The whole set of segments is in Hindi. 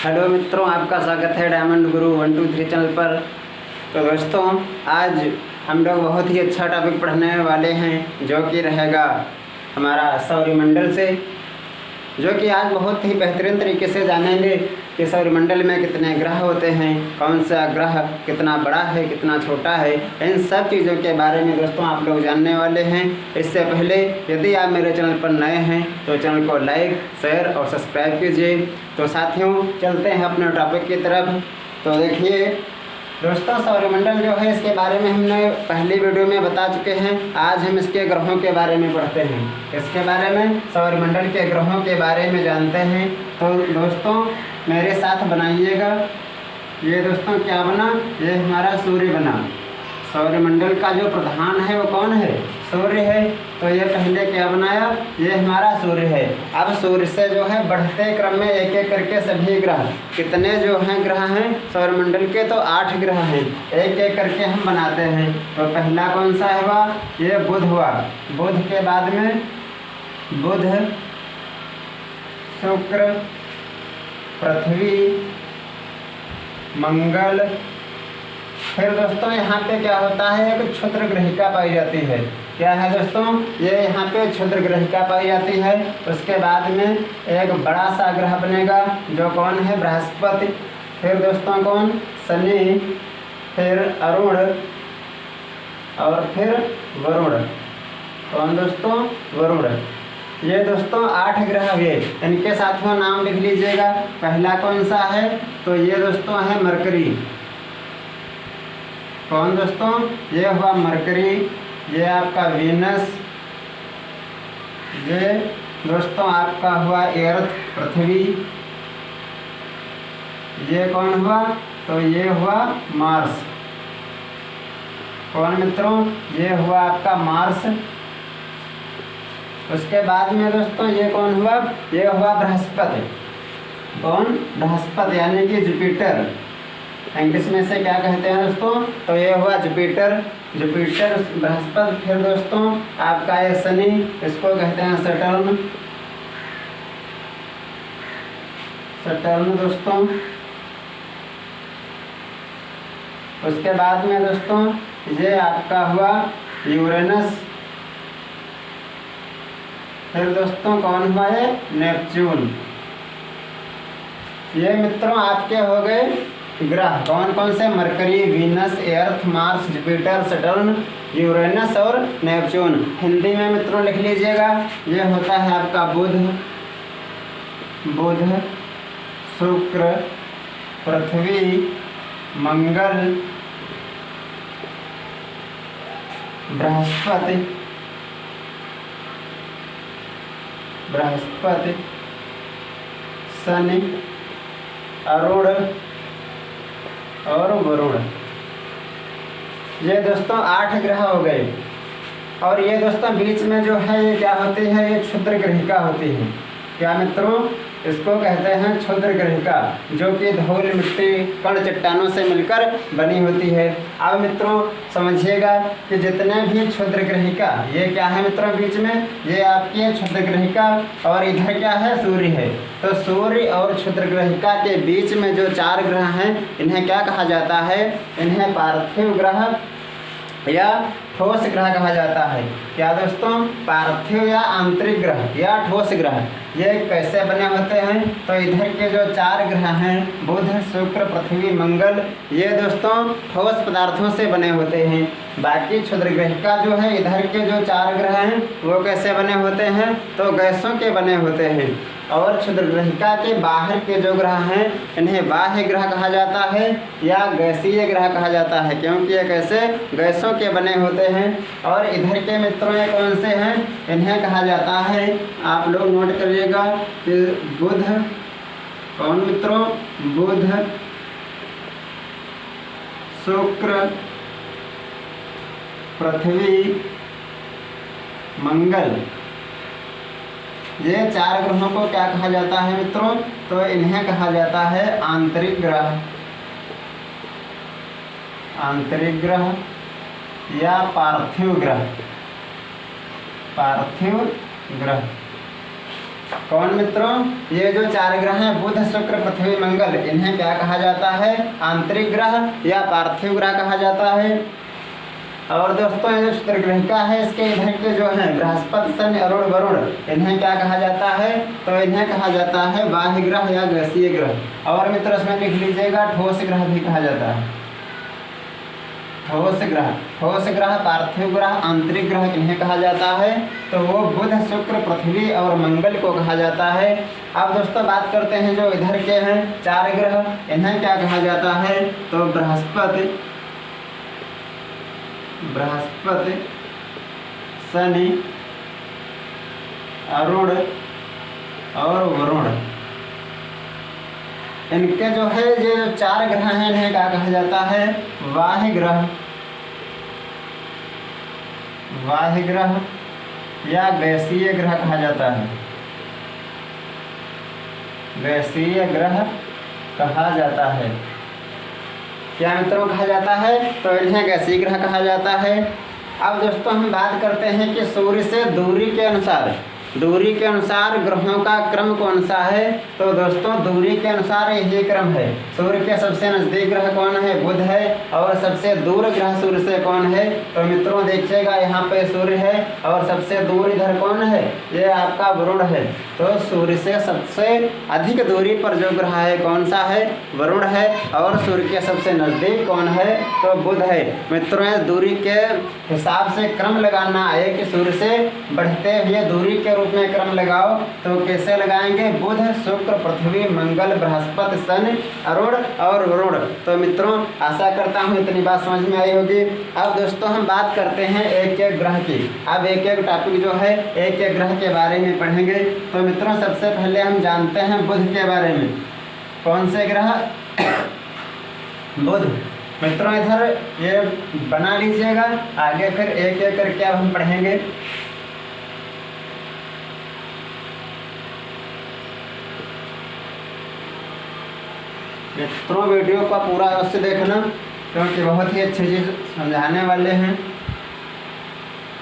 हेलो मित्रों, आपका स्वागत है डायमंड गुरु 123 चैनल पर। तो दोस्तों, आज हम लोग बहुत ही अच्छा टॉपिक पढ़ने वाले हैं जो कि रहेगा हमारा सौरमंडल से, जो कि आज बहुत ही बेहतरीन तरीके से जानेंगे कि सौरमंडल में कितने ग्रह होते हैं, कौन सा ग्रह कितना बड़ा है, कितना छोटा है, इन सब चीज़ों के बारे में दोस्तों आप लोग जानने वाले हैं। इससे पहले यदि आप मेरे चैनल पर नए हैं तो चैनल को लाइक, शेयर और सब्सक्राइब कीजिए। तो साथियों, चलते हैं अपने टॉपिक की तरफ। तो देखिए दोस्तों, सौरमंडल जो है इसके बारे में हमने पहली वीडियो में बता चुके हैं। आज हम इसके ग्रहों के बारे में पढ़ते हैं, इसके बारे में सौरमंडल के ग्रहों के बारे में जानते हैं। तो दोस्तों मेरे साथ बनाइएगा। ये दोस्तों क्या बना, ये हमारा सूर्य बना। सौरमंडल का जो प्रधान है वो कौन है, सूर्य है। तो ये पहले क्या बनाया, ये हमारा सूर्य है। अब सूर्य से जो है बढ़ते क्रम में एक एक करके सभी ग्रह, कितने जो हैं ग्रह हैं सौरमंडल के, तो 8 ग्रह हैं, एक एक करके हम बनाते हैं। तो पहला कौन सा हुआ, ये बुध हुआ। बुध के बाद में बुध, शुक्र, पृथ्वी, मंगल। फिर दोस्तों यहाँ पे क्या होता है, एक क्षुद्र ग्रहिका पाई जाती है। क्या है दोस्तों, ये यहाँ पे क्षुद्र ग्रहिका पाई जाती है। उसके बाद में एक बड़ा सा ग्रह बनेगा जो कौन है, बृहस्पति। फिर दोस्तों कौन, शनि, फिर अरुण और फिर वरुण। कौन दोस्तों, वरुण। ये दोस्तों 8 ग्रह हुए, इनके साथियों नाम लिख लीजिएगा। पहला कौन सा है, तो ये दोस्तों है मरकरी। कौन दोस्तों, ये हुआ मरकरी। ये आपका वीनस। ये दोस्तों आपका हुआ अर्थ, पृथ्वी। ये कौन हुआ, तो ये हुआ मार्स। कौन मित्रों, ये हुआ आपका मार्स। उसके बाद में दोस्तों ये कौन हुआ, ये हुआ बृहस्पति। कौन, बृहस्पति यानी कि जुपिटर। इंग्लिश में से क्या कहते हैं दोस्तों, तो ये हुआ जुपिटर, जुपिटर बृहस्पति। फिर दोस्तों आपका ये शनि, इसको कहते हैं सटर्न, सटर्न दोस्तों। उसके बाद में दोस्तों ये आपका हुआ यूरेनस। फिर दोस्तों कौन हुआ है, नेपच्यून। ये मित्रों आपके हो गए ग्रह। कौन कौन से, मरकरी, वीनस, अर्थ, मार्स, जुपिटर, सटर्न, यूरेनस और नेपच्यून। हिंदी में मित्रों लिख लीजिएगा। ये होता है आपका बुध, बुध, शुक्र, पृथ्वी, मंगल, बृहस्पति, बृहस्पति, शनि, अरुण और वरुण। ये दोस्तों 8 ग्रह हो गए। और ये दोस्तों बीच में जो है ये क्या होती है, ये क्षुद्र ग्रहिका होती है। क्या मित्रों, इसको कहते हैं क्षुद्र ग्रहिका, जो कि धूल, मिट्टी, कण, चट्टानों से मिलकर बनी होती है। अब मित्रों समझिएगा कि जितने भी क्षुद्र ग्रहिका, ये क्या है मित्रों बीच में, ये आपकी है क्षुद्र ग्रहिका। और इधर क्या है, सूर्य है। तो सूर्य और क्षुद्र ग्रहिका के बीच में जो 4 ग्रह हैं, इन्हें क्या कहा जाता है, इन्हें पार्थिव ग्रह या ठोस ग्रह कहा जाता है। क्या दोस्तों, पार्थिव या आंतरिक ग्रह या ठोस ग्रह। ये कैसे बने होते हैं, तो इधर के जो 4 ग्रह हैं, बुध, शुक्र, पृथ्वी, मंगल, ये दोस्तों ठोस पदार्थों से बने होते हैं। बाकी क्षुद्र ग्रहिका जो है, इधर के जो 4 ग्रह हैं वो कैसे बने होते हैं, तो गैसों के बने होते हैं। और क्षुद्र ग्रहिका के बाहर के जो ग्रह हैं, इन्हें बाह्य ग्रह कहा जाता है या गैसीय ग्रह कहा जाता है, क्योंकि ये कैसे, गैसों के बने होते हैं। और इधर के मित्रों ये कौन से हैं, इन्हें कहा जाता है, आप लोग नोट करिएगा कि बुध। कौन मित्रों, बुध, शुक्र, पृथ्वी, मंगल। ये 4 ग्रहों को क्या कहा जाता है मित्रों, तो इन्हें कहा जाता है आंतरिक ग्रह, आंतरिक ग्रह या पार्थिव ग्रह, पार्थिव ग्रह। कौन मित्रों? ये जो 4 ग्रह हैं बुध शुक्र पृथ्वी मंगल, इन्हें क्या कहा जाता है? आंतरिक ग्रह या पार्थिव ग्रह कहा जाता है। और दोस्तों ये जो चतुर्ग्रहिका है इसके इधर के जो हैं बृहस्पति शनि अरुण वरुण, इन्हें क्या कहा जाता है? तो इन्हें कहा जाता है बाह्य ग्रह या गैसीय ग्रह। और मित्रों इसमें लिख लीजिएगा ठोस ग्रह भी कहा जाता है। ठोस ग्रह, पार्थिव ग्रह, आंतरिक ग्रह इन्हें कहा जाता है। तो वो बुध शुक्र पृथ्वी और मंगल को कहा जाता है। अब दोस्तों बात करते हैं जो इधर के हैं 4 ग्रह, इन्हें क्या कहा जाता है? तो बृहस्पति, शनि, अरुण और वरुण, इनके जो है ये जो 4 ग्रह हैं इन्हें क्या कहा जाता है? बाह्य ग्रह या गैसीय ग्रह कहा जाता है। गैसीय ग्रह कहा जाता है। क्या मित्रों कहा जाता है? तो इन्हें गैसीय ग्रह कहा जाता है। अब दोस्तों हम बात करते हैं कि सूर्य से दूरी के अनुसार ग्रहों का क्रम कौन सा है? तो दोस्तों दूरी के अनुसार यही क्रम है। सूर्य के सबसे नजदीक ग्रह कौन है? बुध है। और सबसे दूर ग्रह सूर्य से कौन है? तो मित्रों देखिएगा यहाँ पे सूर्य है और सबसे दूर इधर कौन है? ये आपका वरुण है। तो सूर्य से सबसे अधिक दूरी पर जो ग्रह है कौन सा है? वरुण है। और सूर्य के सबसे नजदीक कौन है? तो बुध है। मित्रों दूरी के हिसाब से क्रम लगाना है कि सूर्य से बढ़ते हुए दूरी के रूप में क्रम लगाओ। तो कैसे लगाएंगे? बुध शुक्र पृथ्वी मंगल बृहस्पति शनि अरुण और वरुण। तो मित्रों आशा करता हूँ इतनी बात समझ में आई होगी। अब दोस्तों हम बात करते हैं एक एक ग्रह की। अब एक एक टॉपिक जो है एक एक ग्रह के बारे में पढ़ेंगे। तो मित्रों सबसे पहले हम जानते हैं बुध के बारे में। कौन से ग्रह? बुध। मित्रों इधर ये बना लीजिएगा, आगे फिर एक एक करके अब हम पढ़ेंगे। मित्रों वीडियो का पूरा अवश्य देखना क्योंकि बहुत ही अच्छी चीज़ समझाने वाले हैं।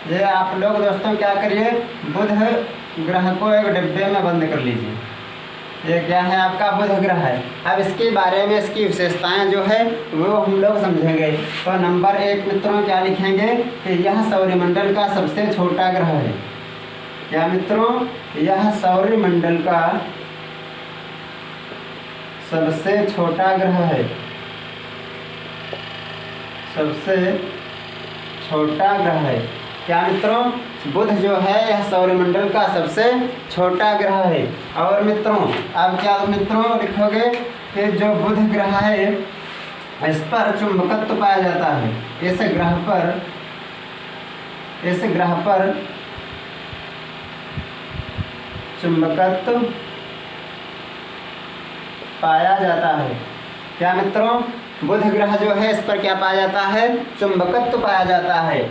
ये आप लोग दोस्तों क्या करिए, बुध ग्रह को एक डिब्बे में बंद कर लीजिए। ये क्या है? आपका बुध ग्रह है। अब इसके बारे में इसकी विशेषताएं जो है वो हम लोग समझेंगे। तो नंबर 1 मित्रों क्या लिखेंगे कि यह सौरमंडल का सबसे छोटा ग्रह है। क्या मित्रों? यह सौरमंडल का सबसे छोटा ग्रह है। सबसे छोटा ग्रह है। क्या मित्रों? बुध जो है यह सौरमंडल का सबसे छोटा ग्रह है। और मित्रों अब क्या मित्रों लिखोगे कि जो बुध ग्रह है इस पर चुंबकत्व पाया जाता है। इस ग्रह पर चुंबकत्व पाया जाता है। क्या मित्रों? बुध ग्रह जो है इस पर क्या पाया जाता है? चुंबकत्व पाया जाता है।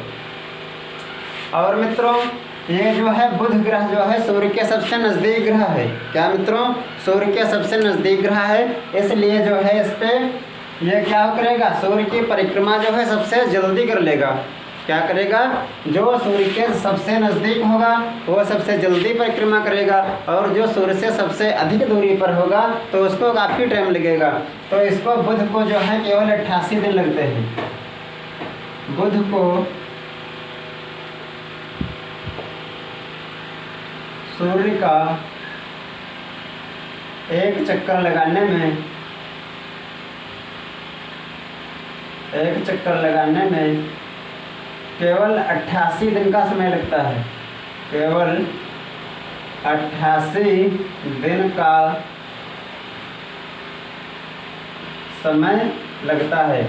और मित्रों ये जो है बुध ग्रह जो है सूर्य के सबसे नज़दीक ग्रह है। क्या मित्रों? सूर्य के सबसे नज़दीक ग्रह है, इसलिए जो है इस पे ये क्या करेगा? सूर्य की परिक्रमा जो है सबसे जल्दी कर लेगा। क्या करेगा? जो सूर्य के सबसे नज़दीक होगा वो सबसे जल्दी परिक्रमा करेगा, और जो सूर्य से सबसे अधिक दूरी पर होगा तो उसको काफ़ी टाइम लगेगा। तो इसको बुध को जो है केवल 88 दिन लगते हैं। बुध को सूर्य का एक चक्कर लगाने में केवल 88 दिन का समय लगता है। केवल 88 दिन का समय लगता है।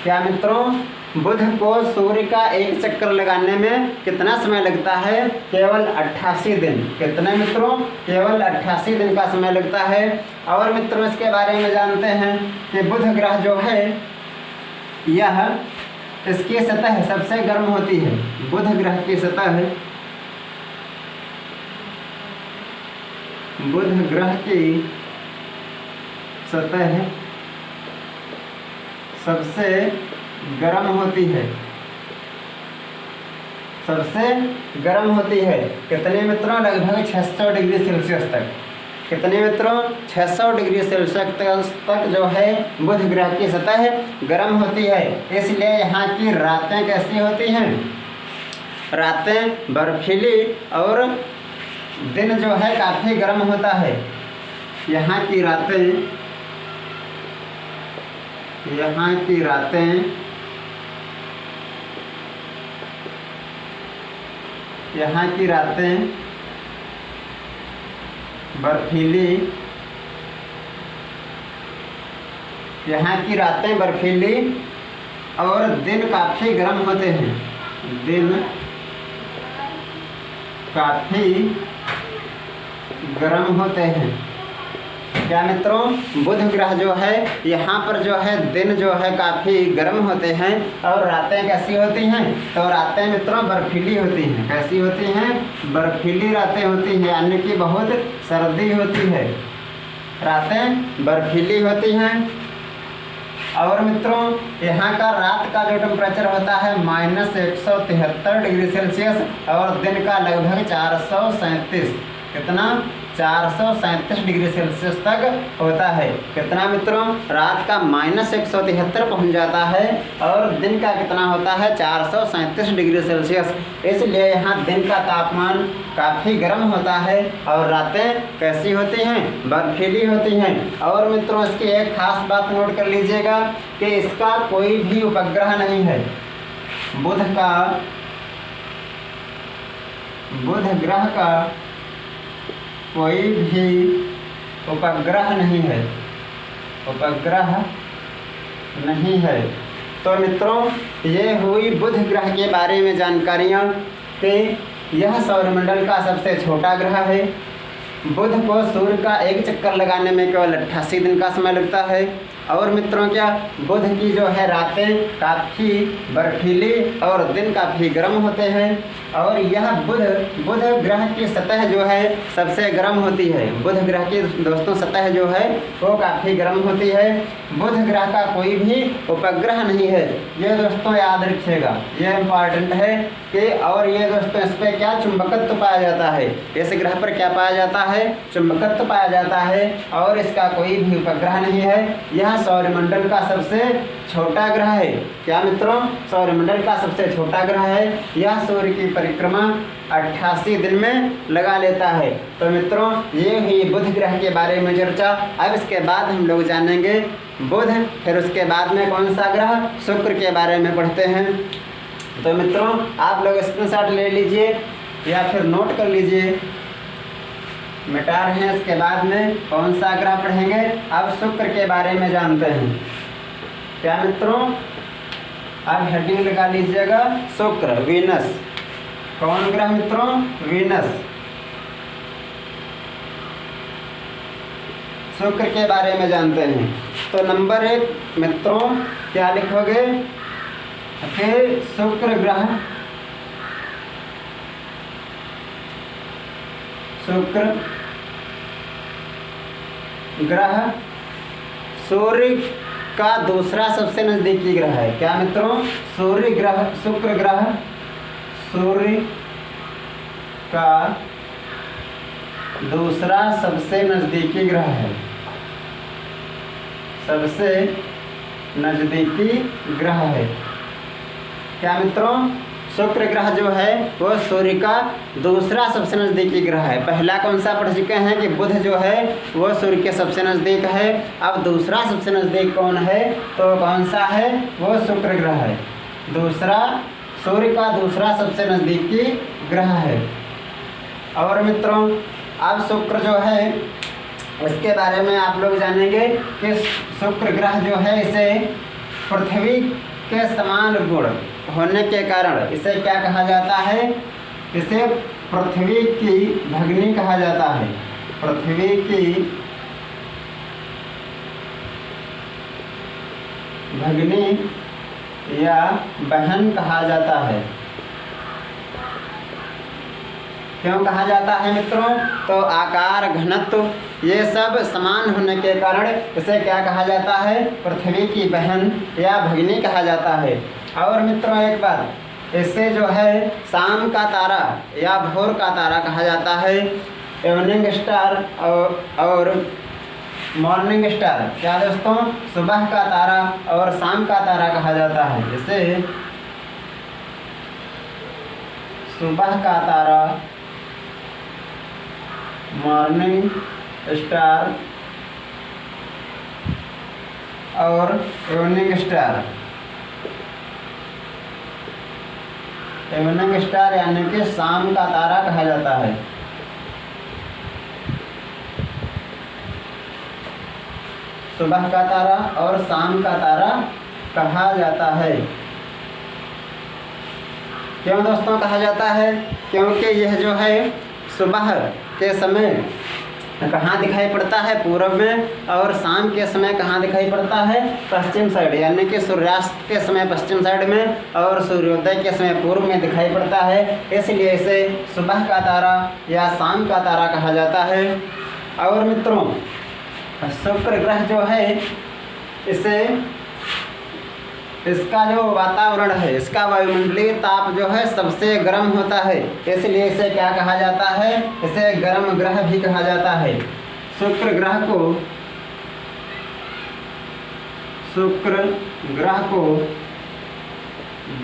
क्या मित्रों? बुध को सूर्य का एक चक्कर लगाने में कितना समय लगता है? केवल 88 दिन। कितने मित्रों? केवल 88 दिन का समय लगता है। और मित्रों इसके बारे में जानते हैं कि बुध ग्रह जो है यह इसकी सतह सबसे गर्म होती है। बुध ग्रह की सतह, बुध ग्रह की सतह सबसे गर्म होती है। सबसे गर्म होती है। कितने मित्रों? लगभग 600 डिग्री सेल्सियस तक। कितने मित्रों? 600 डिग्री सेल्सियस तक जो है बुध ग्रह की सतह गर्म होती है। इसलिए यहाँ की रातें कैसी होती हैं? रातें बर्फीली और दिन जो है काफ़ी गर्म होता है। यहाँ की रातें बर्फीली और दिन काफ़ी गर्म होते हैं। दिन काफ़ी गर्म होते हैं। क्या मित्रों? बुध ग्रह जो है यहाँ पर जो है दिन जो है काफ़ी गर्म होते हैं और रातें कैसी होती हैं? तो रातें मित्रों बर्फीली होती हैं। कैसी होती हैं? बर्फीली रातें होती हैं, यानी कि बहुत सर्दी होती है। रातें बर्फीली होती हैं। और मित्रों यहाँ का रात का जो टेम्परेचर होता है -173 डिग्री सेल्सियस और दिन का लगभग 437, कितना? 437 डिग्री सेल्सियस तक होता है। कितना मित्रों? रात का -173 पहुँच जाता है और दिन का कितना होता है? 437 डिग्री सेल्सियस। इसलिए यहाँ दिन का तापमान काफ़ी गर्म होता है और रातें कैसी होती हैं? बर्फीली होती हैं। और मित्रों इसकी एक खास बात नोट कर लीजिएगा कि इसका कोई भी उपग्रह नहीं है। बुध ग्रह का कोई भी उपग्रह नहीं है। तो मित्रों ये हुई बुध ग्रह के बारे में जानकारियाँ कि यह सौरमंडल का सबसे छोटा ग्रह है। बुध को सूर्य का एक चक्कर लगाने में केवल 88 दिन का समय लगता है। और मित्रों क्या? बुध की जो है रातें काफ़ी बर्फीली और दिन काफ़ी गर्म होते हैं। और यह बुध ग्रह की सतह जो है सबसे गर्म होती है। बुध ग्रह की दोस्तों सतह जो है वो काफ़ी गर्म होती है। बुध ग्रह का कोई भी उपग्रह नहीं है। ये दोस्तों याद रखिएगा, ये इम्पॉर्टेंट है कि और ये दोस्तों इस पर क्या? चुंबकत्व पाया जाता है। इस ग्रह पर क्या पाया जाता है? चुंबकत्व पाया जाता है और इसका कोई भी उपग्रह नहीं है। यह सौरमंडल का सबसे छोटा ग्रह है। क्या मित्रों? सौरमंडल का सबसे छोटा ग्रह है। यह सूर्य की परिक्रमा 88 दिन में लगा लेता है। तो मित्रों ये हुई बुध ग्रह के बारे में चर्चा। अब इसके बाद हम लोग जानेंगे बुध, फिर उसके बाद में कौन सा ग्रह? शुक्र के बारे में पढ़ते हैं। तो मित्रों आप लोग स्क्रीनशॉट ले लीजिए या फिर नोट कर लीजिए, मिटा रहे हैं। इसके बाद में कौन सा ग्रह पढ़ेंगे? अब शुक्र के बारे में जानते हैं। क्या मित्रों? अब हेडिंग लगा लीजिएगा, शुक्र, वीनस। कौन ग्रह मित्रों? वीनस। शुक्र के बारे में जानते हैं। तो नंबर 1 मित्रों क्या लिखोगे कि शुक्र ग्रह सूर्य का दूसरा सबसे नज़दीकी ग्रह है। क्या मित्रों? शुक्र ग्रह सूर्य का दूसरा सबसे नज़दीकी ग्रह है। सबसे नज़दीकी ग्रह है। क्या मित्रों? शुक्र ग्रह जो है वो सूर्य का दूसरा सबसे नज़दीकी ग्रह है। पहला कौन सा पढ़ चुके हैं कि बुध जो है वो सूर्य के सबसे नज़दीक है। अब दूसरा सबसे नज़दीक कौन है? तो कौन सा है? वो शुक्र ग्रह है। सूर्य का दूसरा सबसे नज़दीकी ग्रह है। और मित्रों अब शुक्र जो है इसके बारे में आप लोग जानेंगे कि शुक्र ग्रह जो है इसे पृथ्वी के समान गुण होने के कारण इसे क्या कहा जाता है? इसे पृथ्वी की भगिनी कहा जाता है। पृथ्वी की भगिनी या बहन कहा जाता है। क्यों कहा जाता है मित्रों? तो आकार, घनत्व ये सब समान होने के कारण इसे क्या कहा जाता है? पृथ्वी की बहन या भगिनी कहा जाता है। और मित्रों एक बात इसे जो है शाम का तारा या भोर का तारा कहा जाता है। इवनिंग स्टार और मॉर्निंग स्टार क्या दोस्तों, सुबह का तारा और शाम का तारा कहा जाता है। इसे सुबह का तारा, मॉर्निंग स्टार और इवनिंग स्टार। इवनिंग स्टार यानी कि शाम का तारा कहा जाता है। सुबह का तारा और शाम का तारा कहा जाता है। क्यों दोस्तों कहा जाता है? क्योंकि यह जो है सुबह के समय कहाँ दिखाई पड़ता है? पूर्व में। और शाम के समय कहाँ दिखाई पड़ता है? पश्चिम साइड, यानी कि सूर्यास्त के समय पश्चिम साइड में और सूर्योदय के समय पूर्व में दिखाई पड़ता है। इसलिए इसे सुबह का तारा या शाम का तारा कहा जाता है। और मित्रों, शुक्र ग्रह जो है इसका जो वातावरण है, इसका वायुमंडलीय ताप जो है सबसे गर्म होता है। इसलिए इसे क्या कहा जाता है? इसे गर्म ग्रह भी कहा जाता है। शुक्र ग्रह को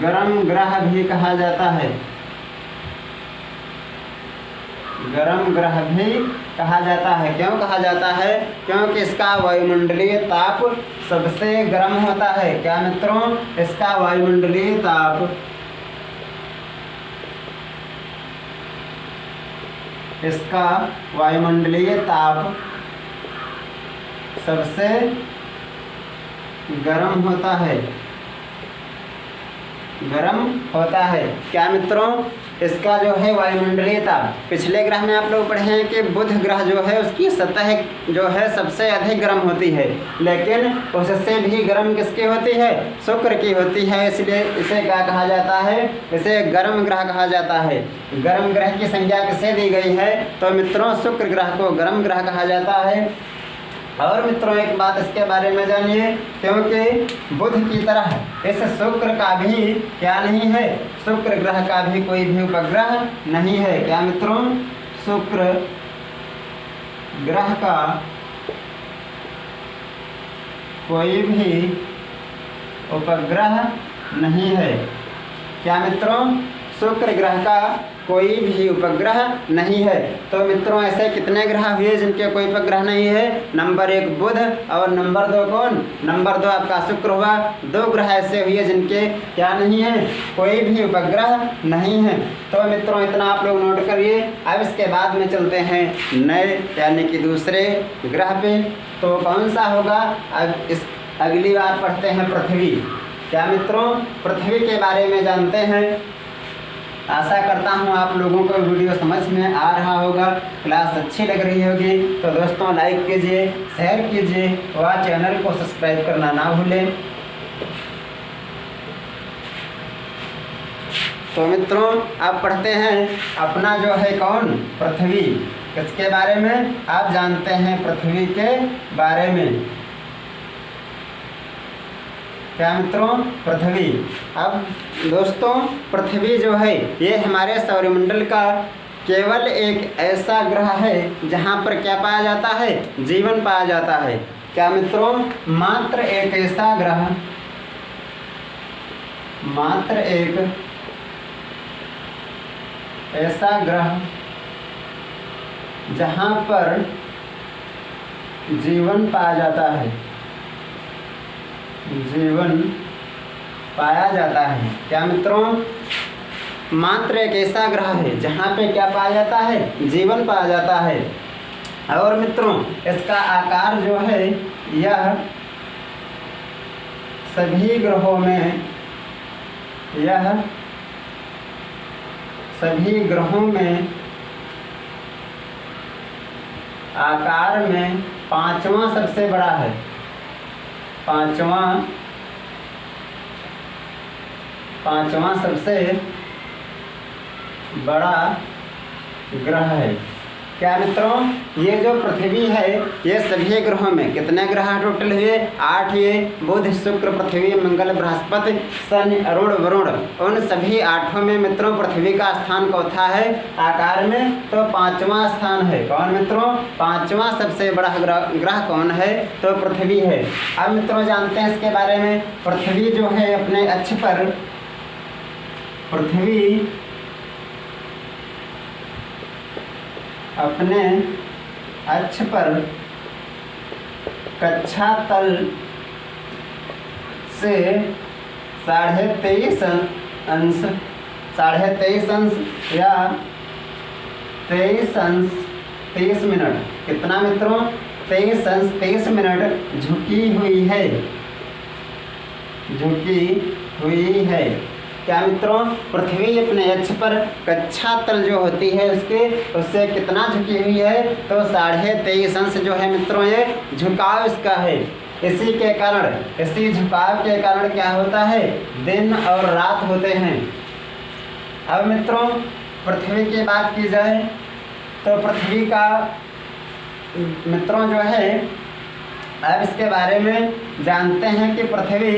गर्म ग्रह भी कहा जाता है। गर्म ग्रह भी कहा जाता है। क्यों कहा जाता है? क्योंकि इसका वायुमंडलीय ताप सबसे गर्म होता है। क्या मित्रों? इसका वायुमंडलीय ताप सबसे गर्म होता है। क्या मित्रों? इसका जो है वायुमंडलीय ताप, पिछले ग्रह में आप लोग पढ़े हैं कि बुध ग्रह जो है उसकी सतह जो है सबसे अधिक गर्म होती है, लेकिन उससे भी गर्म किसकी होती है? शुक्र की होती है। इसलिए इसे क्या कहा जाता है? इसे गर्म ग्रह कहा जाता है। गर्म ग्रह की संज्ञा किसे दी गई है? तो मित्रों, शुक्र ग्रह को गर्म ग्रह कहा जाता है। और मित्रों, एक बात इसके बारे में जानिए, क्योंकि बुध की तरह इस शुक्र का भी क्या नहीं है? शुक्र ग्रह का भी कोई भी उपग्रह नहीं है। क्या मित्रों? शुक्र ग्रह का कोई भी उपग्रह नहीं है। क्या मित्रों? शुक्र ग्रह का कोई भी उपग्रह नहीं है। तो मित्रों, ऐसे कितने ग्रह हुए जिनके कोई उपग्रह नहीं है? नंबर 1 बुध और नंबर 2 कौन? नंबर 2 आपका शुक्र हुआ। 2 ग्रह ऐसे हुए जिनके क्या नहीं है? कोई भी उपग्रह नहीं है। तो मित्रों, इतना आप लोग नोट करिए। अब इसके बाद में चलते हैं नए यानी कि दूसरे ग्रह पे। तो कौन सा होगा? अब अगली बार पढ़ते हैं पृथ्वी। क्या मित्रों? पृथ्वी के बारे में जानते हैं। आशा करता हूँ आप लोगों को वीडियो समझ में आ रहा होगा, क्लास अच्छी लग रही होगी। तो दोस्तों, लाइक कीजिए, शेयर कीजिए और चैनल को सब्सक्राइब करना ना भूलें। तो मित्रों, अब पढ़ते हैं अपना जो है कौन? पृथ्वी। किसके बारे में? आप जानते हैं पृथ्वी के बारे में। क्या मित्रों? पृथ्वी। अब दोस्तों, पृथ्वी जो है ये हमारे सौरमंडल का केवल एक ऐसा ग्रह है जहाँ पर क्या पाया जाता है? जीवन पाया जाता है। क्या मित्रों? मात्र एक ऐसा ग्रह, मात्र एक ऐसा ग्रह जहाँ पर जीवन पाया जाता है, जीवन पाया जाता है। क्या मित्रों? मात्र एक ऐसा ग्रह है जहाँ पे क्या पाया जाता है? जीवन पाया जाता है। और मित्रों, इसका आकार जो है यह सभी ग्रहों में आकार में 5वां सबसे बड़ा है। 5वां सबसे बड़ा ग्रह है। क्या मित्रों, ये जो पृथ्वी है ये सभी ग्रहों में कितने ग्रह टोटल हुए? 8 हुए। बुध, शुक्र, पृथ्वी, मंगल, बृहस्पति, शनि, अरुण, वरुण, उन सभी 8 में मित्रों पृथ्वी का स्थान चौथा है आकार में, तो 5वां स्थान है। कौन मित्रों? 5वां सबसे बड़ा ग्रह कौन है? तो पृथ्वी है। अब मित्रों जानते हैं इसके बारे में। पृथ्वी जो है अपने अक्ष पर, पृथ्वी अपने अक्ष पर कक्षा तल से 23.5 अंश, 23.5 या 23 अंश 30 मिनट, कितना मित्रों? 23 अंश 30 मिनट झुकी हुई है, झुकी हुई है। क्या मित्रों? पृथ्वी अपने अक्ष पर कक्षा तल जो होती है उससे कितना झुकी हुई है? तो 23.5 अंश जो है मित्रों ये झुकाव इसका है। इसी के कारण, इसी झुकाव के कारण क्या होता है? दिन और रात होते हैं। अब मित्रों पृथ्वी की बात की जाए तो पृथ्वी का मित्रों जो है, अब इसके बारे में जानते हैं कि पृथ्वी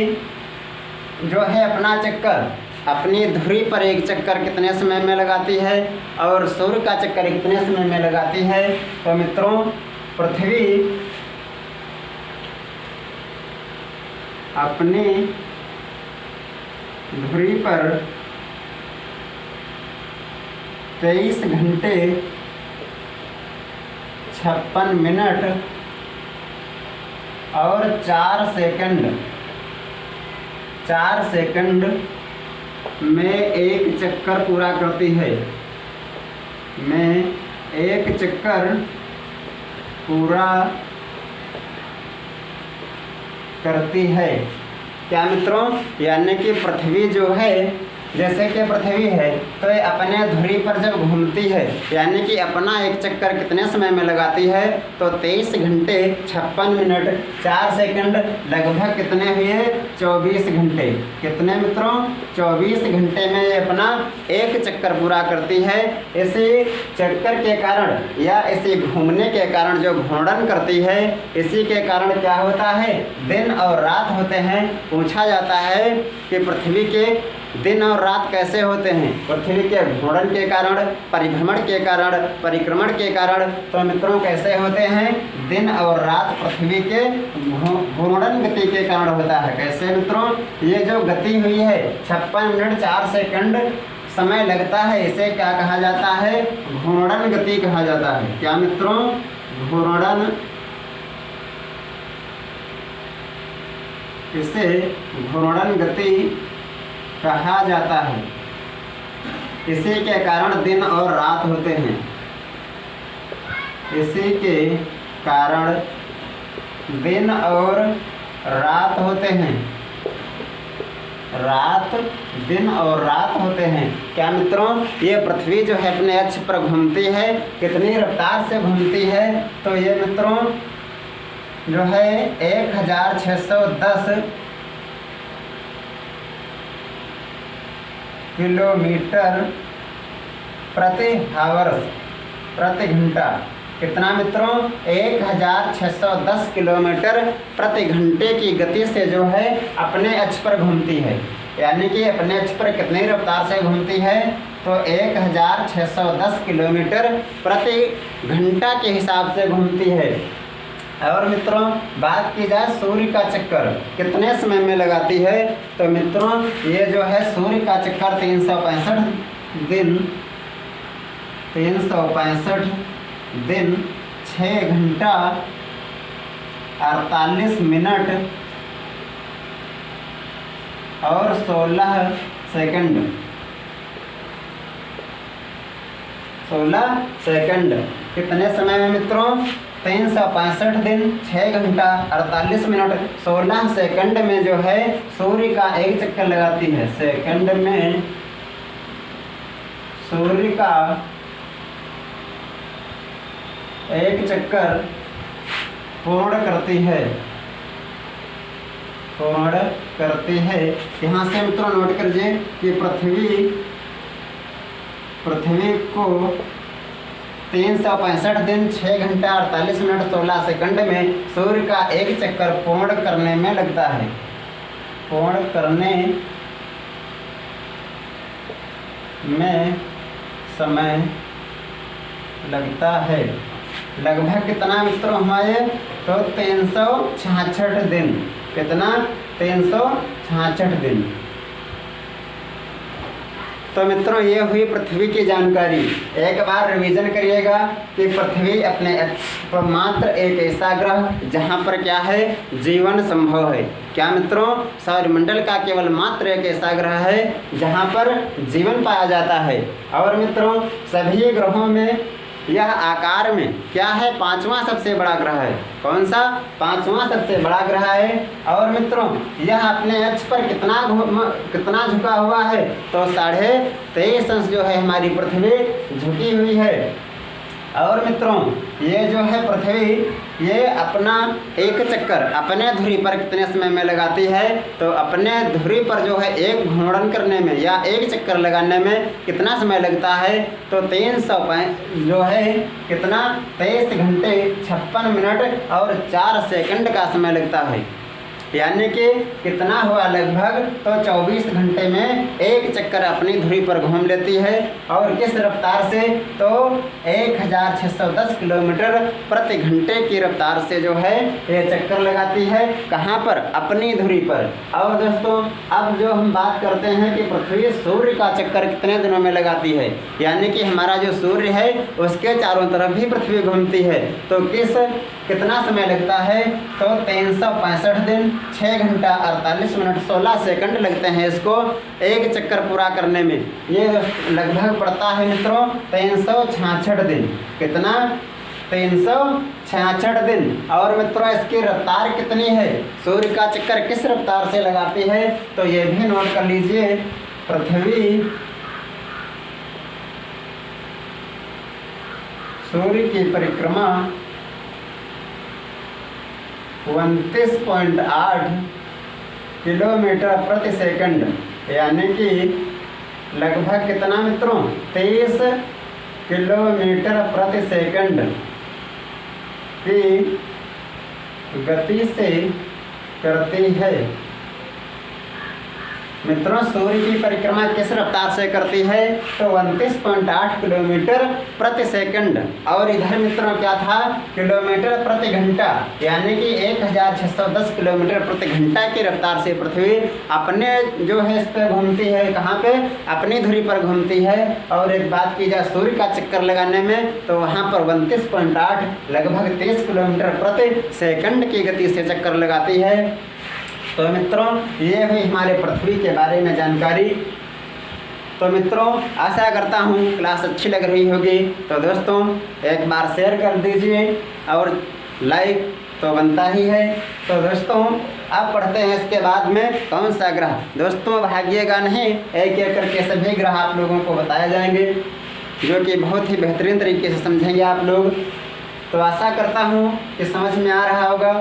जो है अपना चक्कर, अपनी धुरी पर एक चक्कर कितने समय में लगाती है और सूर्य का चक्कर कितने समय में लगाती है? तो मित्रों पृथ्वी अपनी धुरी पर 23 घंटे 56 मिनट और 4 सेकंड में एक चक्कर पूरा करती है, में एक चक्कर पूरा करती है। क्या मित्रों? यानी कि पृथ्वी जो है, जैसे कि पृथ्वी है तो ये अपने धुरी पर जब घूमती है, यानी कि अपना एक चक्कर कितने समय में लगाती है? तो 23 घंटे 56 मिनट 4 सेकंड, लगभग कितने हुए? 24 घंटे। कितने मित्रों? 24 घंटे में ये अपना एक चक्कर पूरा करती है। इसी चक्कर के कारण या इसी घूमने के कारण जो घूर्णन करती है, इसी के कारण क्या होता है? दिन और रात होते हैं। पूछा जाता है कि पृथ्वी के दिन और रात कैसे होते हैं? पृथ्वी के घूर्णन के कारण, परिभ्रमण के कारण, परिक्रमण के कारण। तो मित्रों कैसे होते हैं? दिन और रात पृथ्वी के घूर्णन गति के कारण होता है। कैसे मित्रों? ये जो गति हुई है 56 मिनट 4 सेकंड समय लगता है, इसे क्या कहा जाता है? घूर्णन गति कहा जाता है। क्या मित्रों? घूर्णन, इसे घूर्णन गति कहा जाता है। इसी के कारण दिन और रात होते हैं। इसी के कारण दिन और रात होते हैं। रात, दिन और रात होते हैं। क्या मित्रों? ये पृथ्वी जो है अपने अक्ष पर घूमती है, कितनी रफ्तार से घूमती है? तो ये मित्रों जो है 1610 किलोमीटर प्रति हावर्स, प्रति घंटा। कितना मित्रों? 1610 किलोमीटर प्रति घंटे की गति से जो है अपने अक्ष पर घूमती है। यानी कि अपने अक्ष पर कितनी रफ्तार से घूमती है? तो 1610 किलोमीटर प्रति घंटा के हिसाब से घूमती है। और मित्रों बात की जाए सूर्य का चक्कर कितने समय में लगाती है? तो मित्रों ये जो है सूर्य का चक्कर 365 दिन, 365 दिन 6 घंटा 48 मिनट और 16 सेकंड, 16 सेकंड। कितने समय में मित्रों? 365 दिन 6 घंटा 48 मिनट 16 सेकंड में जो है सूर्य का एक चक्कर लगाती है। सेकंड में सूर्य का एक चक्कर पूर्ण करती है, पूर्ण करती है। यहाँ से मित्रों नोट करिए कि पृथ्वी को 365 दिन 6 घंटा 48 मिनट 16 सेकंड में सूर्य का एक चक्कर पूर्ण करने में लगता है। पूर्ण करने में समय लगता है लगभग कितना मित्रों हमारे, तो 366 दिन। कितना? 366 दिन। तो मित्रों ये हुई पृथ्वी की जानकारी। एक बार रिवीजन करिएगा कि पृथ्वी अपने पर मात्र एक ऐसा ग्रह जहाँ पर क्या है, जीवन संभव है। क्या मित्रों? सौरमंडल का केवल मात्र एक ऐसा ग्रह है जहाँ पर जीवन पाया जाता है। और मित्रों सभी ग्रहों में यह आकार में क्या है, 5वां सबसे बड़ा ग्रह है। कौन सा? 5वां सबसे बड़ा ग्रह है। और मित्रों यह अपने अक्ष पर कितना झुका हुआ है, तो 23.5 अंश जो है हमारी पृथ्वी झुकी हुई है। और मित्रों ये जो है पृथ्वी, ये अपना एक चक्कर अपने धुरी पर कितने समय में लगाती है, तो अपने धुरी पर जो है एक घूर्णन करने में या एक चक्कर लगाने में कितना समय लगता है, तो 300 जो है कितना, 23 घंटे 56 मिनट और 4 सेकंड का समय लगता है। यानी कि कितना हुआ, लगभग तो 24 घंटे में एक चक्कर अपनी धुरी पर घूम लेती है। और किस रफ्तार से, तो 1610 किलोमीटर प्रति घंटे की रफ्तार से जो है ये चक्कर लगाती है। कहाँ पर? अपनी धुरी पर। और दोस्तों अब जो हम बात करते हैं कि पृथ्वी सूर्य का चक्कर कितने दिनों में लगाती है, यानी कि हमारा जो सूर्य है उसके चारों तरफ भी पृथ्वी घूमती है, तो कितना समय लगता है, तो 365 दिन 6 घंटा 48 मिनट 16 सेकंड लगते हैं इसको एक चक्कर पूरा करने में। ये लगभग पड़ता है मित्रों 366 दिन। कितना? 366 दिन। और मित्रों इसकी रफ्तार कितनी है, सूर्य का चक्कर किस रफ्तार से लगाती है, तो ये भी नोट कर लीजिए। पृथ्वी सूर्य की परिक्रमा 29.8 किलोमीटर प्रति सेकंड, यानी कि लगभग कितना मित्रों, 23 किलोमीटर प्रति सेकंड की गति से करती है। मित्रों सूर्य की परिक्रमा किस रफ्तार से करती है, तो 29.8 किलोमीटर प्रति सेकंड। और इधर मित्रों क्या था, किलोमीटर प्रति घंटा, यानी कि 1610 किलोमीटर प्रति घंटा की रफ्तार से पृथ्वी अपने जो है इस पर घूमती है। कहाँ पे? अपनी धुरी पर घूमती है। और एक बात की जाए सूर्य का चक्कर लगाने में, तो वहाँ पर 29.8 लगभग 30 किलोमीटर प्रति सेकंड की गति से चक्कर लगाती है। तो मित्रों ये हुई हमारे पृथ्वी के बारे में जानकारी। तो मित्रों आशा करता हूँ क्लास अच्छी लग रही होगी। तो दोस्तों एक बार शेयर कर दीजिए और लाइक तो बनता ही है। तो दोस्तों अब पढ़ते हैं इसके बाद में कौन सा ग्रह। दोस्तों भागिएगा नहीं, एक एक करके सभी ग्रह आप लोगों को बताए जाएंगे, जो कि बहुत ही बेहतरीन तरीके से समझेंगे आप लोग। तो आशा करता हूँ कि समझ में आ रहा होगा।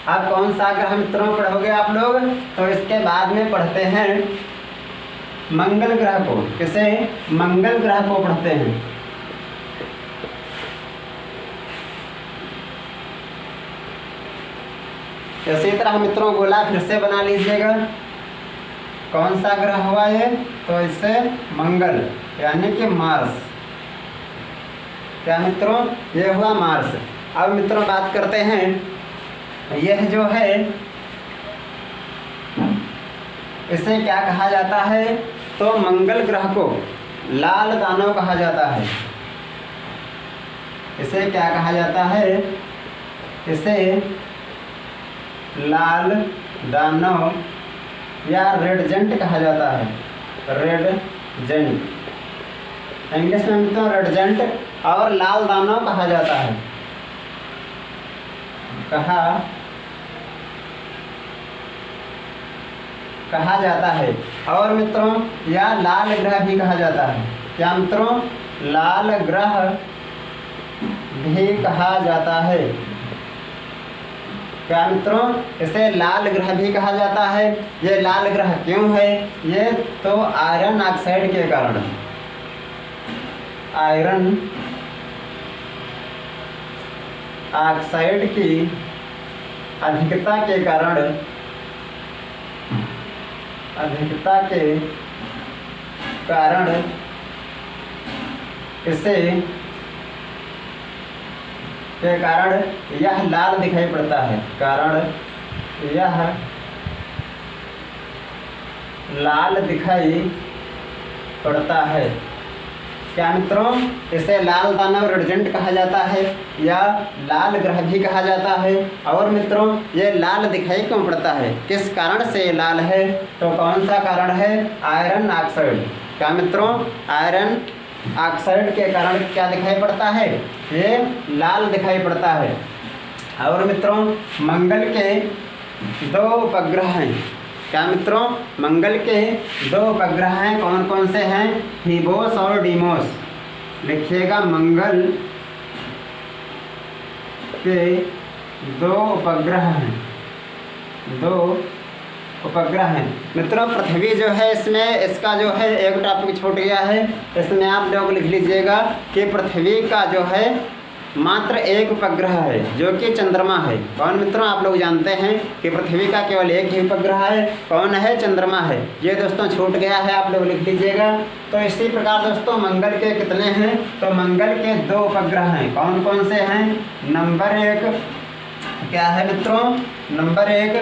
अब कौन सा ग्रह मित्रों पढ़ोगे आप लोग, तो इसके बाद में पढ़ते हैं मंगल ग्रह को। किसे? मंगल ग्रह को पढ़ते हैं। इसी तरह मित्रों गोला फिर से बना लीजिएगा। कौन सा ग्रह हुआ ये, तो इससे मंगल यानी कि मार्स। क्या मित्रों? ये हुआ मार्स। अब मित्रों बात करते हैं, यह जो है इसे क्या कहा जाता है, तो मंगल ग्रह को लाल दानव कहा जाता है। इसे क्या कहा जाता है, इसे लाल दानव या रेड जेंट कहा जाता है। रेड जेंट इंग्लिश में मित्रों रेड जेंट और लाल दानव कहा जाता है। कहा जाता है। और मित्रों या लाल ग्रह भी कहा जाता है। क्या मित्रों? लाल ग्रह भी कहा जाता है। क्या मित्रों? इसे लाल ग्रह भी कहा जाता है। ये लाल ग्रह क्यों है, ये तो आयरन ऑक्साइड के कारण। आयरन ऑक्साइड की अधिकता के कारण यह लाल दिखाई पड़ता है। यह लाल दिखाई पड़ता है। क्या मित्रों, इसे लाल दानव रेडजेंट कहा जाता है या लाल ग्रह भी कहा जाता है। और मित्रों, ये लाल दिखाई क्यों पड़ता है, किस कारण से ये लाल है, तो कौन सा कारण है, आयरन ऑक्साइड। क्या मित्रों, आयरन ऑक्साइड के कारण क्या दिखाई पड़ता है, ये लाल दिखाई पड़ता है। और मित्रों, मंगल के 2 उपग्रह हैं। क्या मित्रों, मंगल के 2 उपग्रह हैं, कौन कौन से हैं, फीबोस और डीमोस। लिखिएगा, मंगल के 2 उपग्रह हैं, 2 उपग्रह हैं। मित्रों, पृथ्वी जो है इसमें इसका जो है एक टॉपिक छूट गया है, इसमें आप लोग लिख लीजिएगा कि पृथ्वी का जो है मात्र एक उपग्रह है जो कि चंद्रमा है। कौन मित्रों, आप लोग जानते हैं कि पृथ्वी का केवल एक ही उपग्रह है, कौन है, चंद्रमा है। ये दोस्तों छूट गया है, आप लोग लिख लीजिएगा। तो इसी प्रकार दोस्तों मंगल के कितने हैं, तो मंगल के 2 उपग्रह हैं, कौन कौन से हैं, नंबर 1 क्या है मित्रों, नंबर 1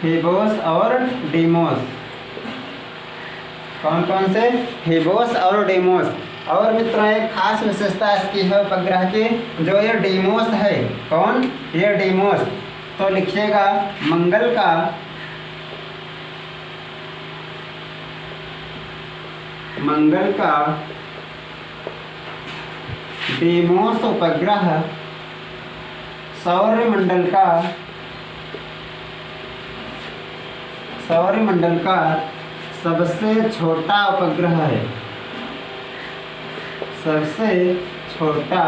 फीबोस और डीमोस। कौन कौन से, फीबोस और डीमोस। और मित्रों, एक खास विशेषता इसकी है उपग्रह की, जो ये डीमोस है, कौन, ये डीमोस। तो लिखिएगा, मंगल का डीमोस उपग्रह सौरमंडल का सबसे छोटा उपग्रह है, सबसे छोटा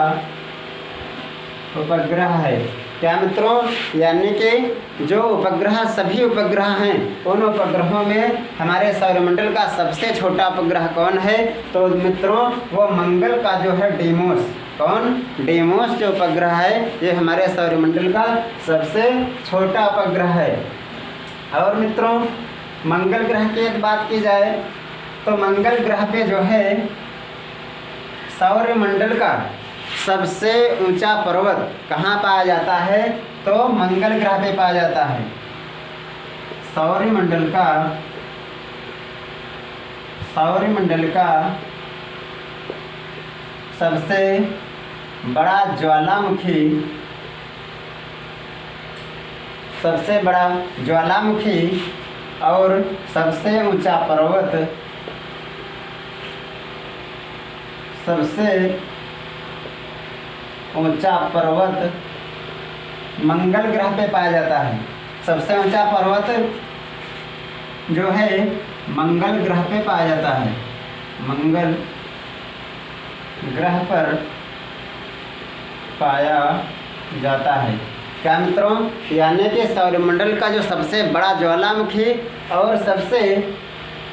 उपग्रह है। क्या मित्रों, यानी कि जो उपग्रह सभी उपग्रह हैं, उन उपग्रहों में हमारे सौरमंडल का सबसे छोटा उपग्रह कौन है, तो मित्रों वो मंगल का जो है डीमोस। कौन, डीमोस जो उपग्रह है, ये हमारे सौरमंडल का सबसे छोटा उपग्रह है। और मित्रों, मंगल ग्रह की एक बात की जाए तो मंगल ग्रह पे जो है सौरमंडल का सबसे ऊंचा पर्वत कहाँ पाया जाता है, तो मंगल ग्रह पे पाया जाता है। सौरमंडल का सबसे बड़ा ज्वालामुखी और सबसे ऊंचा पर्वत मंगल ग्रह पे पाया जाता है। सबसे ऊंचा पर्वत जो है मंगल ग्रह पे पाया जाता है, मंगल ग्रह पर पाया जाता है। क्या मित्रों, यानी कि सौरमंडल का जो सबसे बड़ा ज्वालामुखी और सबसे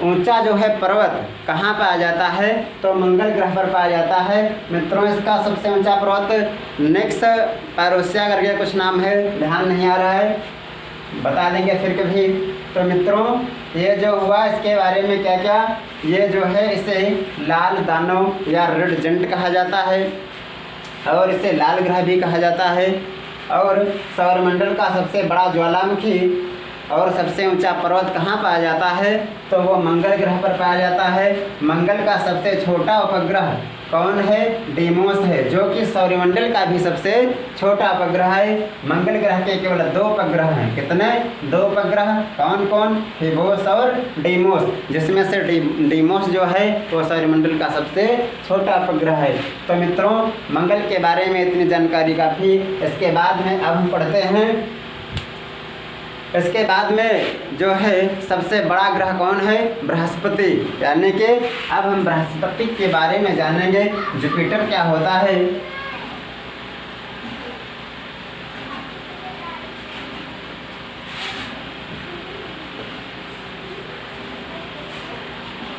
ऊंचा जो है पर्वत कहाँ पाया जाता है, तो मंगल ग्रह पर पाया जाता है। मित्रों, इसका सबसे ऊंचा पर्वत नेक्स्ट पैरोसिया करके कुछ नाम है, ध्यान नहीं आ रहा है, बता देंगे फिर कभी। तो मित्रों, ये जो हुआ इसके बारे में क्या क्या, ये जो है इसे लाल दानव या रेड जेंट कहा जाता है और इसे लाल ग्रह भी कहा जाता है। और सौरमंडल का सबसे बड़ा ज्वालामुखी और सबसे ऊंचा पर्वत कहाँ पाया जाता है, तो वो मंगल ग्रह पर पाया जाता है। मंगल का सबसे छोटा उपग्रह कौन है, डीमोस है, जो कि सौरमंडल का भी सबसे छोटा उपग्रह है। मंगल ग्रह के केवल 2 उपग्रह हैं, कितने, 2 उपग्रह, कौन कौन, फीबोस और डीमोस, जिसमें से डीमोस जो है वो सौरमंडल का सबसे छोटा उपग्रह है। तो मित्रों, मंगल के बारे में इतनी जानकारी काफ़ी। इसके बाद में अब हम पढ़ते हैं, इसके बाद में जो है सबसे बड़ा ग्रह कौन है, बृहस्पति। यानी कि अब हम बृहस्पति के बारे में जानेंगे, जुपिटर क्या होता है।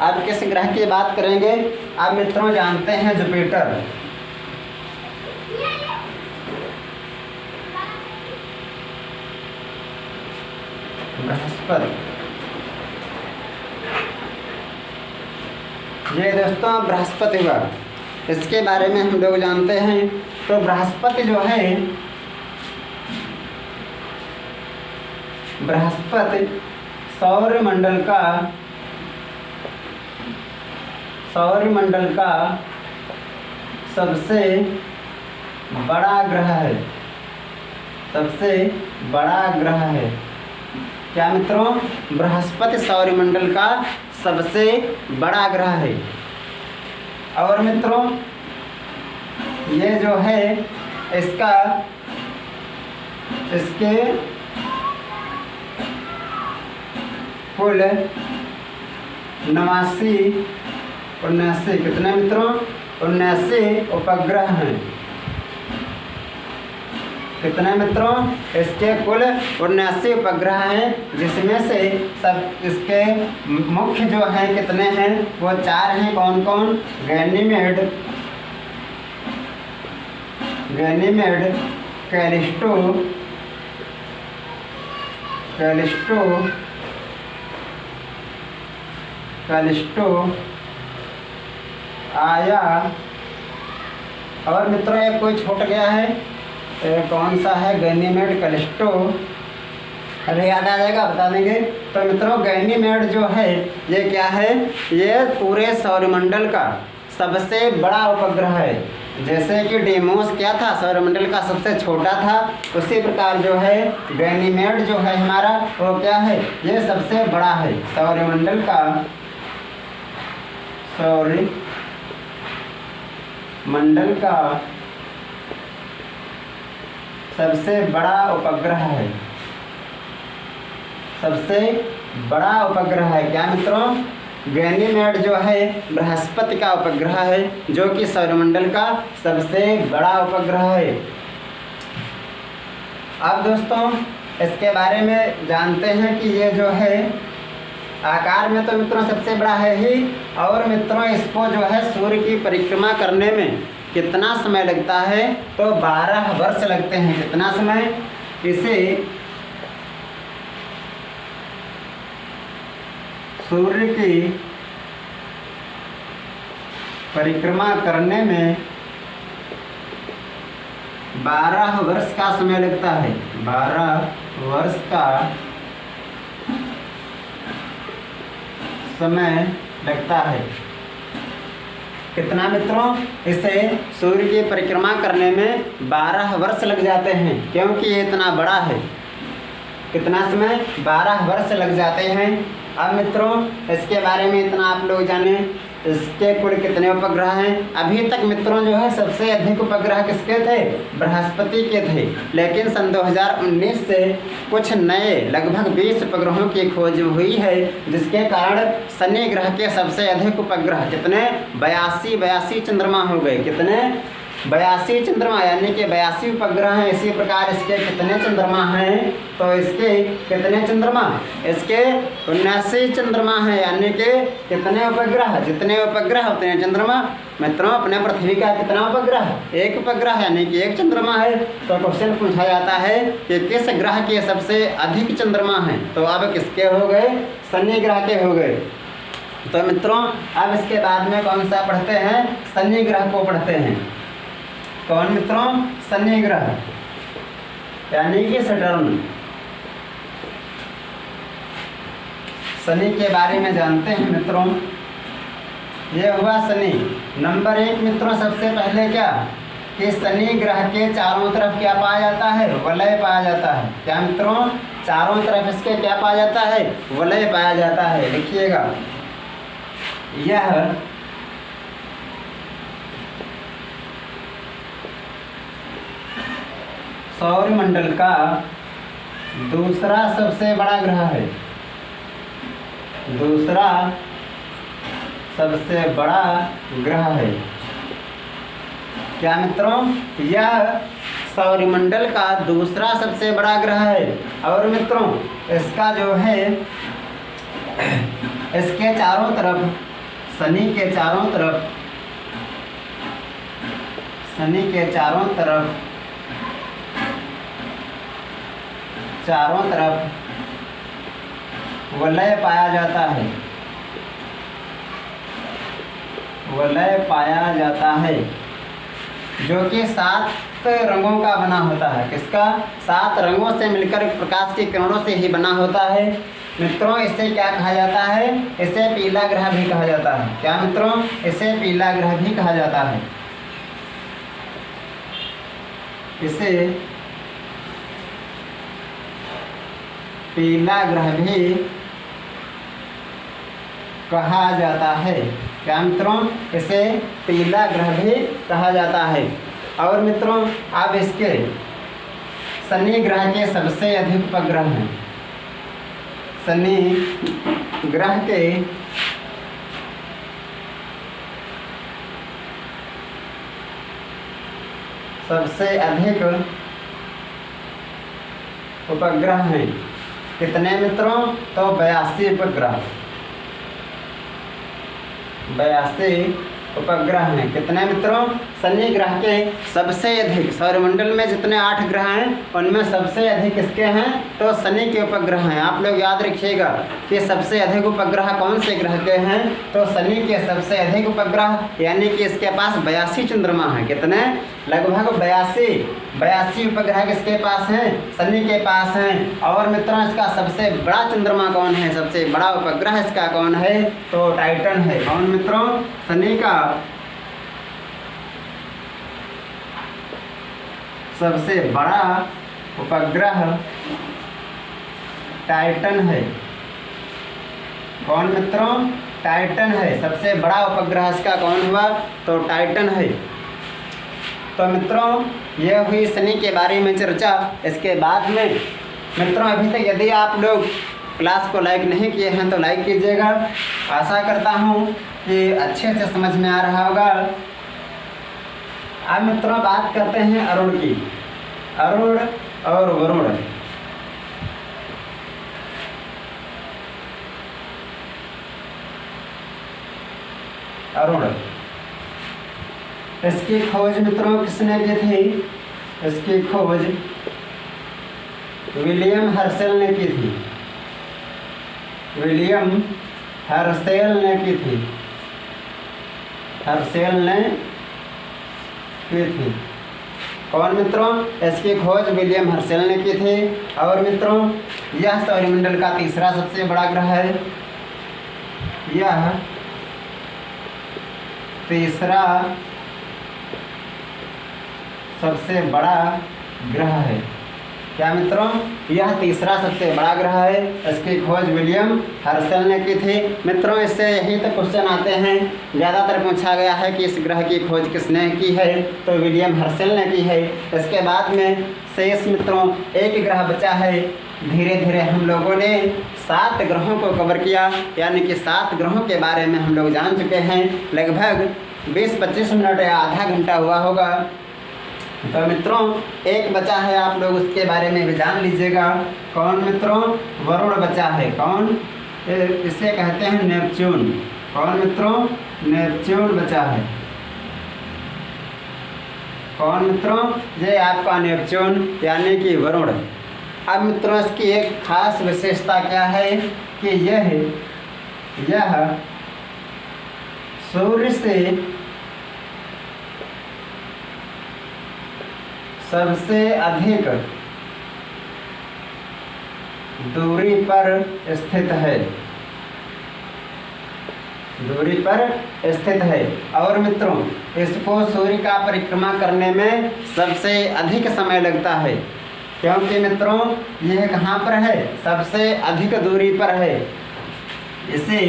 अब किस ग्रह की बात करेंगे? अब मित्रों जानते हैं जुपिटर। बृहस्पति, ये दोस्तों बृहस्पति हुआ, इसके बारे में हम लोग जानते हैं। तो बृहस्पति जो है, बृहस्पति सौरमंडल का सबसे बड़ा ग्रह है, सबसे बड़ा ग्रह है। क्या मित्रों? बृहस्पति सौरमंडल का सबसे बड़ा ग्रह है। और मित्रों ये जो है इसके कुल 79 कितने मित्रों? 79 उपग्रह हैं। कितने मित्रों? इसके कुल 79 उपग्रह हैं, जिसमें से सब इसके मुख्य जो हैं कितने हैं? वो 4 हैं। कौन कौन? गैनीमेड, कैलिस्टो, आया, और मित्रों एक कोई छूट गया है, कौन सा है? गैनीमेड, कैलिस्टो, अरे याद आ जाएगा, बता देंगे। तो मित्रों गैनीमेड जो है ये क्या है? ये पूरे सौरमंडल का सबसे बड़ा उपग्रह है। जैसे कि डेमोस क्या था? सौरमंडल का सबसे छोटा था। उसी प्रकार जो है गैनीमेड जो है हमारा, वो क्या है? ये सबसे बड़ा है। सौरमंडल का सबसे बड़ा उपग्रह है, सबसे बड़ा उपग्रह है। क्या मित्रों? गैनीमेड जो है बृहस्पति का उपग्रह है, जो कि सौरमंडल का सबसे बड़ा उपग्रह है। अब दोस्तों इसके बारे में जानते हैं कि ये जो है आकार में तो मित्रों सबसे बड़ा है ही, और मित्रों इसको जो है सूर्य की परिक्रमा करने में कितना समय लगता है? तो 12 वर्ष लगते हैं। कितना समय? इसे सूर्य की परिक्रमा करने में 12 वर्ष का समय लगता है। 12 वर्ष का समय लगता है। कितना मित्रों? इसे सूर्य की परिक्रमा करने में 12 वर्ष लग जाते हैं, क्योंकि ये इतना बड़ा है। कितना समय? 12 वर्ष लग जाते हैं। अब मित्रों इसके बारे में इतना आप लोग जाने, इसके कुल कितने उपग्रह हैं? अभी तक मित्रों जो है सबसे अधिक उपग्रह किसके थे? बृहस्पति के थे। लेकिन सन 2019 से कुछ नए लगभग 20 उपग्रहों की खोज हुई है, जिसके कारण शनि ग्रह के सबसे अधिक उपग्रह कितने? 82 चंद्रमा हो गए। कितने? 82 चंद्रमा, यानी कि 82 उपग्रह हैं। इसी प्रकार इसके कितने चंद्रमा हैं? तो इसके कितने चंद्रमा? इसके 79 चंद्रमा हैं, यानी कि कितने उपग्रह? जितने उपग्रह उतने चंद्रमा। मित्रों अपने पृथ्वी का कितना उपग्रह? एक उपग्रह, यानी कि एक चंद्रमा है। तो क्वेश्चन पूछा जाता है कि किस ग्रह के सबसे अधिक चंद्रमा हैं? तो अब किसके हो गए? शनि ग्रह के हो गए। तो मित्रों अब इसके बाद में कौन सा पढ़ते हैं? शनि ग्रह को पढ़ते हैं। कौन मित्रों? शनि ग्रह, यानी कि सैटर्न। शनि के बारे में जानते हैं मित्रों। ये हुआ शनि। नंबर 1 मित्रों सबसे पहले क्या? कि शनि ग्रह के चारों तरफ क्या पाया जाता है? वलय पाया जाता है। क्या मित्रों? चारों तरफ इसके क्या पाया जाता है? वलय पाया जाता है। लिखिएगा, यह सौरमंडल का दूसरा सबसे बड़ा ग्रह है। दूसरा सबसे बड़ा ग्रह है। क्या मित्रों? यह सौरमंडल का दूसरा सबसे बड़ा ग्रह है। और मित्रों इसका जो है इसके चारों तरफ शनि के चारों तरफ, शनि के चारों तरफ वलय पाया जाता है, वलय पाया जाता है, जो कि 7 रंगों का बना होता है। किसका? 7 रंगों से मिलकर प्रकाश की किरणों से ही बना होता है। मित्रों इसे क्या कहा जाता है? इसे पीला ग्रह भी कहा जाता है। क्या मित्रों? इसे पीला ग्रह भी कहा जाता है। इसे पीला ग्रह भी कहा जाता है। क्या मित्रों? इसे पीला ग्रह भी कहा जाता है। और मित्रों अब इसके शनि ग्रह के सबसे अधिक उपग्रह हैं। शनि ग्रह के सबसे अधिक उपग्रह हैं। कितने मित्रों? तो 82 उपग्रह, 82 उपग्रह हैं। कितने मित्रों? शनि ग्रह के सबसे अधिक, सौरमंडल में जितने 8 ग्रह हैं उनमें सबसे अधिक किसके हैं? तो शनि के उपग्रह हैं। आप लोग याद रखिएगा कि सबसे अधिक उपग्रह कौन से ग्रह के हैं? तो शनि के सबसे अधिक उपग्रह, यानी कि इसके पास 82 चंद्रमा हैं। कितने? लगभग 82 उपग्रह किसके पास हैं? शनि के पास हैं। और मित्रों इसका सबसे बड़ा चंद्रमा कौन है? सबसे बड़ा उपग्रह इसका कौन है? तो टाइटन है। कौन मित्रों? शनि का सबसे बड़ा उपग्रह टाइटन है। कौन मित्रों? टाइटन है। सबसे बड़ा उपग्रह इसका कौन हुआ? तो टाइटन है। तो मित्रों यह हुई शनि के बारे में चर्चा। इसके बाद में मित्रों अभी तक यदि आप लोग क्लास को लाइक नहीं किए हैं तो लाइक कीजिएगा। आशा करता हूँ कि अच्छे से समझ में आ रहा होगा। अब मित्रों बात करते हैं अरुण की। अरुण और वरुण। अरुण, इसकी खोज मित्रों किसने की थी? इसकी खोज विलियम हर्शेल ने की थी। विलियम हर्शेल ने की थी। हर्शेल ने की थी। कौन मित्रों? इसकी खोज विलियम हर्शेल ने की थी। और मित्रों यह सौरमंडल का तीसरा सबसे बड़ा ग्रह है। यह तीसरा सबसे बड़ा ग्रह है। क्या मित्रों? यह तीसरा सबसे बड़ा ग्रह है। इसकी खोज विलियम हर्शेल ने की थी। मित्रों इससे यही तो क्वेश्चन आते हैं, ज़्यादातर पूछा गया है कि इस ग्रह की खोज किसने की है? तो विलियम हर्शेल ने की है। इसके बाद में शेष मित्रों एक ग्रह बचा है। धीरे धीरे हम लोगों ने 7 ग्रहों को कवर किया, यानी कि 7 ग्रहों के बारे में हम लोग जान चुके हैं। लगभग 20-25 मिनट या आधा घंटा हुआ होगा। तो मित्रों एक बचा है, आप लोग उसके बारे में भी जान लीजिएगा। कौन मित्रों? वरुण बचा है। कौन? इसे कहते हैं नेपच्यून। कौन मित्रों? नेपच्यून बचा है। कौन मित्रों? ये आपका नेपच्यून यानी कि वरुण। अब मित्रों इसकी एक खास विशेषता क्या है कि यह सूर्य से सबसे अधिक दूरी पर स्थित है। दूरी पर स्थित है। और मित्रों इसको सूर्य का परिक्रमा करने में सबसे अधिक समय लगता है, क्योंकि मित्रों यह कहाँ पर है? सबसे अधिक दूरी पर है। इसे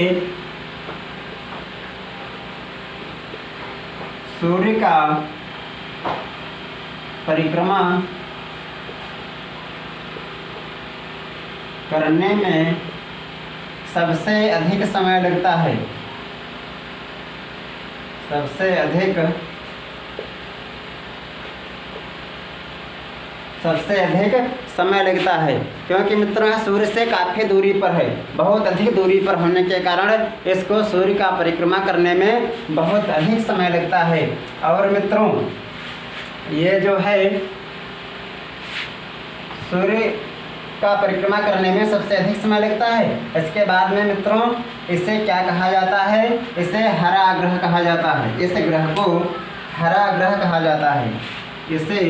सूर्य का परिक्रमा करने में सबसे अधिक समय लगता है। सबसे अधिक सबसे अधिक समय लगता है, क्योंकि मित्रों यह सूर्य से काफ़ी दूरी पर है, बहुत अधिक दूरी पर होने के कारण इसको सूर्य का परिक्रमा करने में बहुत अधिक समय लगता है। और मित्रों ये जो है सूर्य का परिक्रमा करने में सबसे अधिक समय लगता है। इसके बाद में मित्रों इसे क्या कहा जाता है, इसे हरा ग्रह कहा जाता है। इस ग्रह को हरा ग्रह कहा जाता है, इसे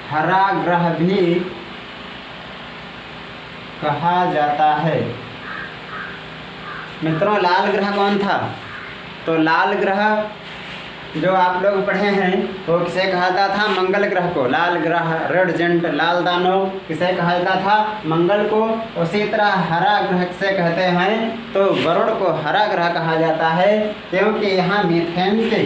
हरा ग्रह भी कहा जाता है। मित्रों लाल ग्रह कौन था, तो लाल ग्रह जो आप लोग पढ़े हैं वो किसे कहा जाता था, मंगल ग्रह को। लाल ग्रह रेड जेंट लाल दानव किसे कहा जाता था, मंगल को। उसी तरह हरा ग्रह किसे कहते हैं, तो वरुण को हरा ग्रह कहा जाता है, क्योंकि यहाँ मीथेन के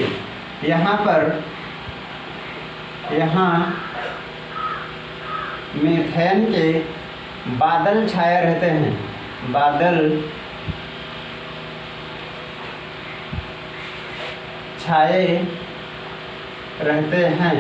मीथेन के बादल छाए रहते हैं, बादल छाए रहते हैं।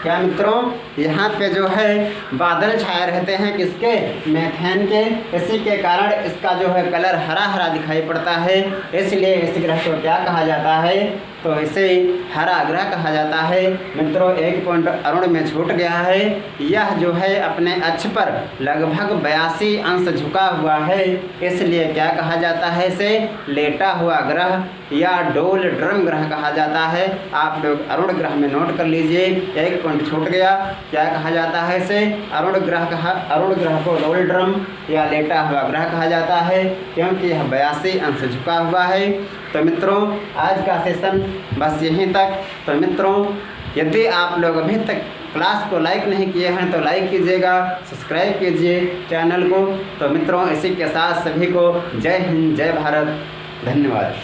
क्या मित्रों यहाँ पे जो है बादल छाए रहते हैं, किसके, मीथेन के। इसी के कारण इसका जो है कलर हरा हरा दिखाई पड़ता है, इसलिए इस ग्रह को क्या कहा जाता है, तो इसे हरा ग्रह कहा जाता है। मित्रों एक पॉइंट अरुण में छूट गया है, यह जो है अपने अक्ष पर लगभग 82 अंश झुका हुआ है, इसलिए क्या कहा जाता है, इसे लेटा हुआ ग्रह या डोल ड्रम ग्रह कहा जाता है। आप लोग अरुण ग्रह में नोट कर लीजिए, एक पॉइंट छूट गया। क्या कहा जाता है इसे, अरुण ग्रह को डोल ड्रम या लेटा हुआ ग्रह कहा जाता है, क्योंकि यह 82 अंश झुका हुआ है। तो मित्रों आज का सेशन बस यहीं तक। तो मित्रों यदि आप लोग अभी तक क्लास को लाइक नहीं किए हैं तो लाइक कीजिएगा, सब्सक्राइब कीजिए चैनल को। तो मित्रों इसी के साथ सभी को जय हिंद जय भारत, धन्यवाद।